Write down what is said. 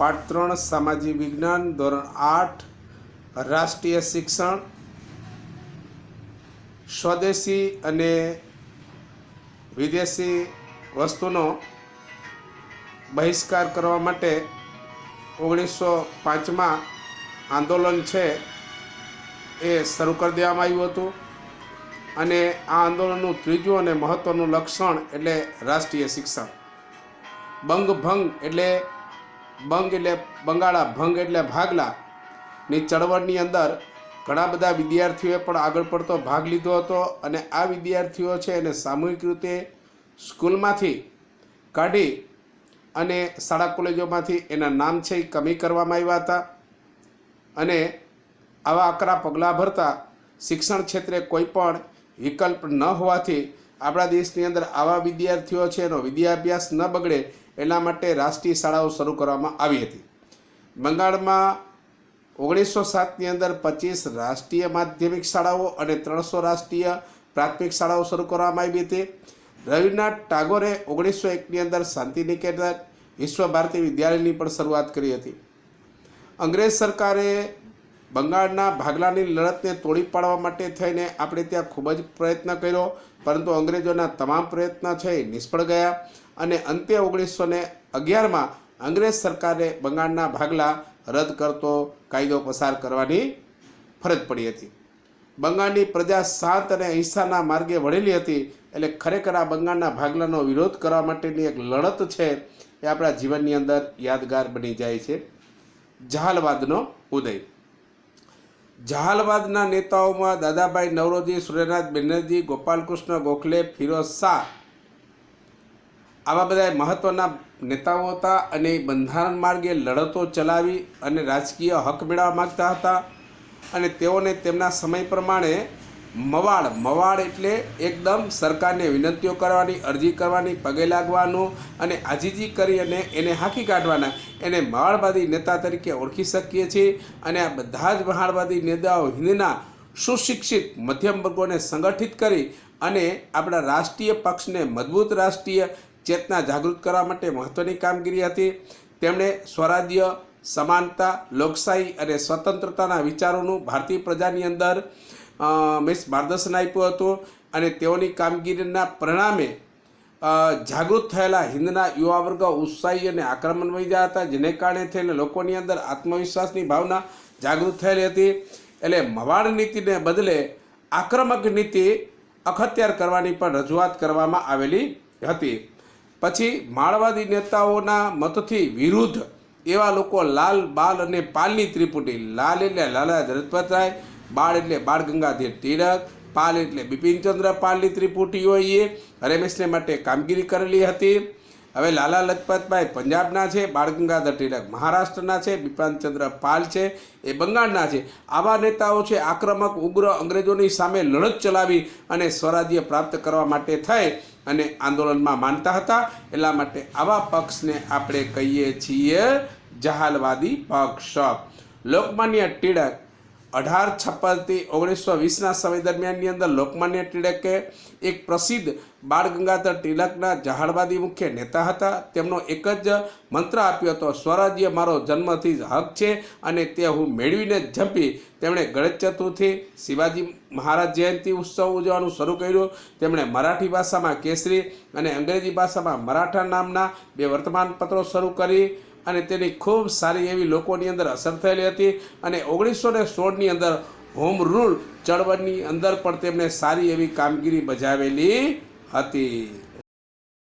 પાઠ 3 સામાજિક વિજ્ઞાન ધોરણ 8 રાષ્ટ્રીય શિક્ષણ સ્વદેશી અને વિદેશી વસ્તુનો બહિષ્કાર કરવા માટે 1905માં આંદોલન છે એ શરૂ કરી દેવામાં આવ્યું હતું અને આ આંદોલનનું ત્રીજું અને મહત્ત્વનું લક્ષણ એટલે રાષ્ટ્રીય શિક્ષણ. બંગભંગ એટલે બંગાળા, ભંગ એટલે ભાગલાની ચળવળની અંદર ઘણા બધા વિદ્યાર્થીઓએ પણ આગળ પડતો ભાગ લીધો હતો અને આ વિદ્યાર્થીઓ છે એને સામૂહિક રીતે સ્કૂલમાંથી કાઢી અને શાળા કોલેજોમાંથી એના નામ છે એ કમી કરવામાં આવ્યા હતા અને આવા આકરા પગલાં ભરતા શિક્ષણ ક્ષેત્રે કોઈ પણ વિકલ્પ ન હોવાથી આપણા દેશની અંદર આવા વિદ્યાર્થીઓ છે એનો વિદ્યાભ્યાસ ન બગડે એટલા માટે રાષ્ટ્રીય શાળાઓ શરૂ કરવામાં આવી હતી. બંગાળમાં 1907ની અંદર 25 રાષ્ટ્રીય માધ્યમિક શાળાઓ અને 300 રાષ્ટ્રીય પ્રાથમિક શાળાઓ શરૂ કરવામાં આવી હતી. રવિન્દ્રનાથ ટાગોરે 1901ની અંદર શાંતિનિકેતન વિશ્વ ભારતી વિદ્યાલયની પણ શરૂઆત કરી હતી. અંગ્રેજ સરકારે બંગાળના ભાગલાની લડતને તોડી પાડવા માટે થઈને આપણે ત્યાં ખૂબ જ પ્રયત્ન કર્યો, પરંતુ અંગ્રેજોના તમામ પ્રયત્ન છે એ નિષ્ફળ ગયા અને અંતે 1911માં અંગ્રેજ સરકારે બંગાળના ભાગલા રદ કરતો કાયદો પસાર કરવાની ફરજ પડી હતી. બંગાળની પ્રજા શાંત અને અહિંસાના માર્ગે વળેલી હતી, એટલે ખરેખર આ બંગાળના ભાગલાનો વિરોધ કરવા માટેની એક લડત છે એ આપણા જીવનની અંદર યાદગાર બની જાય છે. જહાલવાદનો ઉદય. જહાલવાદના નેતાઓમાં દાદાભાઈ નવરોજી, સૂર્યનાથ બેનર્જી, ગોપાલકૃષ્ણ ગોખલે, ફિરોઝ શાહ આવા બધા મહત્ત્વના નેતાઓ હતા અને બંધારણ માર્ગે લડતો ચલાવી અને રાજકીય હક મેળવવા માગતા હતા અને તેઓને તેમના સમય પ્રમાણે મવાડ એટલે એકદમ સરકારને વિનંતીઓ કરવાની, અરજી કરવાની, પગે લાગવાનું અને આજીજી કરી અને એને હાંકી કાઢવાના, એને મવાડવાદી નેતા તરીકે ઓળખી શકીએ છીએ. અને આ બધા જ મવાડવાદી નેતાઓ હિન્દના સુશિક્ષિત મધ્યમ વર્ગોને સંગઠિત કરી અને આપણા રાષ્ટ્રીય પક્ષને મજબૂત રાષ્ટ્રીય ચેતના જાગૃત કરવા માટે મહત્ત્વની કામગીરી હતી. તેમણે સ્વરાજ્ય, સમાનતા, લોકશાહી અને સ્વતંત્રતાના વિચારોનું ભારતીય પ્રજાની અંદર માર્ગદર્શન આપ્યું હતું અને તેઓની કામગીરીના પરિણામે જાગૃત થયેલા હિન્દના યુવા વર્ગ ઉત્સાહી અને આક્રમણ બની ગયા હતા, જેને કારણે થઈને લોકોની અંદર આત્મવિશ્વાસની ભાવના જાગૃત થયેલી હતી. એટલે મવાડ નીતિને બદલે આક્રમક નીતિ અખત્યાર કરવાની પણ રજૂઆત કરવામાં આવેલી હતી. પછી માળવાદી નેતાઓના મતથી વિરુદ્ધ એવા લોકો લાલ, બાલ અને પાલની ત્રિપુટી. લાલ એટલે લાલા લજપતરાય, બાળ એટલે બાળ ગંગાધર તિલક, પાલ એટલે બિપિનચંદ્ર પાલની ત્રિપુટીઓએ હરેમેશને માટે કામગીરી કરેલી હતી. હવે લાલા લજપતભાઈ પંજાબના છે, બાળ ગંગાધર તિલક મહારાષ્ટ્રના છે, બિપિનચંદ્ર પાલ છે એ બંગાળના છે. આવા નેતાઓ છે આક્રમક, ઉગ્ર અંગ્રેજોની સામે લડત ચલાવી અને સ્વરાજ્ય પ્રાપ્ત કરવા માટે થઈ અને આંદોલનમાં માનતા હતા. એટલા માટે આવા પક્ષને આપણે કહીએ છીએ જહાલવાદી પક્ષ. લોકમાન્ય ટિળક 1856 થી 1920ના સમય દરમિયાનની અંદર લોકમાન્ય ટિળકે એક પ્રસિદ્ધ બાળ ગંગાધર તિલકના જહાલવાદી મુખ્ય નેતા હતા. તેમનો એક જ મંત્ર આપ્યો હતો, સ્વરાજ્ય મારો જન્મથી જ હક છે અને તે હું મેળવીને જ જંપી. તેમણે ગણેશ ચતુર્થી, શિવાજી મહારાજ જયંતિ ઉત્સવ ઉજવવાનું શરૂ કર્યું. તેમણે મરાઠી ભાષામાં કેસરી અને અંગ્રેજી ભાષામાં મરાઠા નામના 2 વર્તમાનપત્રો શરૂ કરી અને તેની ખૂબ સારી એવી લોકોની અંદર અસર થયેલી હતી. અને 1916ની અંદર હોમ રૂલ ચળવળની અંદર પણ તેમણે સારી એવી કામગીરી બજાવેલી હતી.